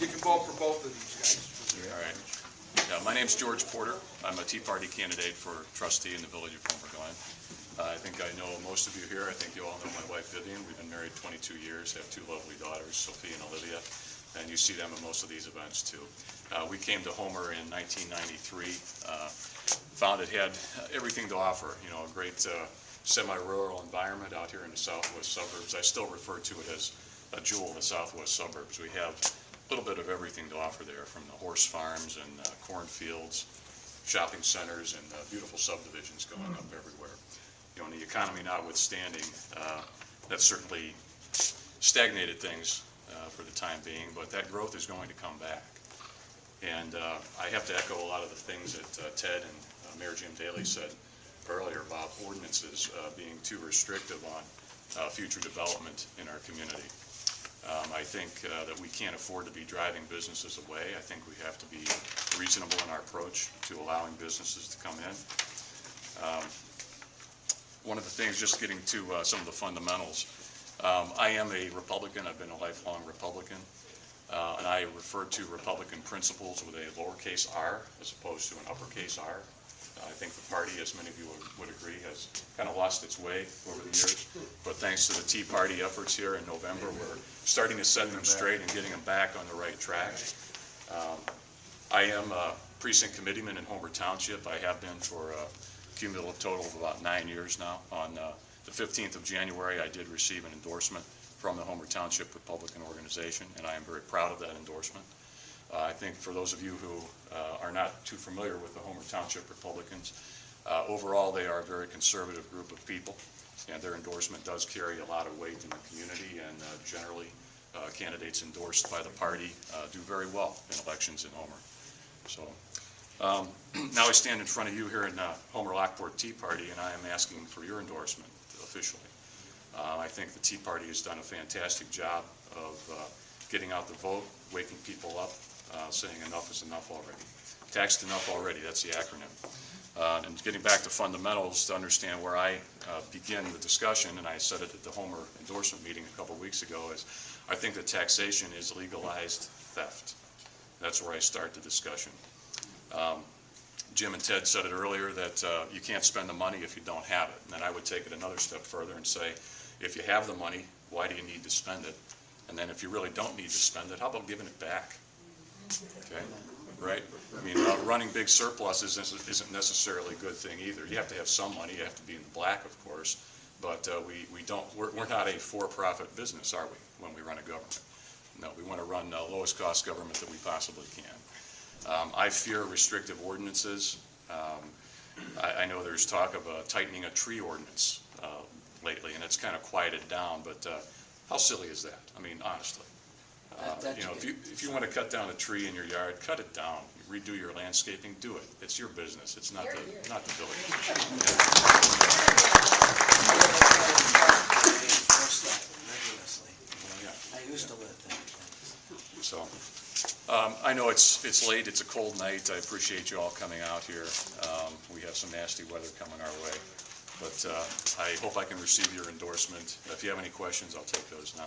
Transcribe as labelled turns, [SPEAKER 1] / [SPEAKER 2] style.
[SPEAKER 1] You can vote for both of these guys.
[SPEAKER 2] All right. Yeah, my name's George Porter. I'm a Tea Party candidate for trustee in the village of Homer, Glen. I think I know most of you here. I think you all know my wife Vivian. We've been married 22 years, have two lovely daughters, Sophie and Olivia, and you see them at most of these events too. We came to Homer in 1993, found it had everything to offer, you know, a great semi-rural environment out here in the southwest suburbs. I still refer to it as a jewel of the southwest suburbs. We have a little bit of everything to offer there, from the horse farms and cornfields, shopping centers, and beautiful subdivisions going up everywhere. You know, and the economy notwithstanding, that certainly stagnated things for the time being, but that growth is going to come back. And I have to echo a lot of the things that Ted and Mayor Jim Daly said earlier about ordinances being too restrictive on future development in our community. I think that we can't afford to be driving businesses away. I think we have to be reasonable in our approach to allowing businesses to come in. One of the things, just getting to some of the fundamentals, I am a Republican. I've been a lifelong Republican, and I refer to Republican principles with a lowercase r as opposed to an uppercase R. I think the party, as many of you would agree, has kind of lost its way over the years. But thanks to the Tea Party efforts here in November, we're starting to set them straight and getting them back on the right track. I am a precinct committeeman in Homer Township. I have been for a cumulative total of about 9 years now. On the 15th of January, I did receive an endorsement from the Homer Township Republican Organization, and I am very proud of that endorsement. I think for those of you who are not too familiar with the Homer Township Republicans, overall they are a very conservative group of people, and their endorsement does carry a lot of weight in the community, and generally candidates endorsed by the party do very well in elections in Homer. So now I stand in front of you here in Homer Lockport Tea Party, and I am asking for your endorsement officially. I think the Tea Party has done a fantastic job of getting out the vote, waking people up, saying enough is enough already. Taxed enough already, that's the acronym. And getting back to fundamentals to understand where I begin the discussion, and I said it at the Homer endorsement meeting a couple of weeks ago, is I think that taxation is legalized theft. That's where I start the discussion. Jim and Ted said it earlier that you can't spend the money if you don't have it. And then I would take it another step further and say, if you have the money, why do you need to spend it? And then if you really don't need to spend it, how about giving it back? Okay, right? I mean, running big surpluses isn't necessarily a good thing either. You have to have some money. You have to be in the black, of course. But we're not a for-profit business, are we, when we run a government? No, we want to run the lowest cost government that we possibly can. I fear restrictive ordinances. I know there's talk of tightening a tree ordinance lately, and it's kind of quieted down, but how silly is that? I mean, honestly. You know, if you want to cut down a tree in your yard, cut it down. You redo your landscaping, do it. It's your business. It's not the village.
[SPEAKER 3] I used to live there.
[SPEAKER 2] So, I know it's late. It's a cold night. I appreciate you all coming out here. We have some nasty weather coming our way. But I hope I can receive your endorsement. If you have any questions, I'll take those now.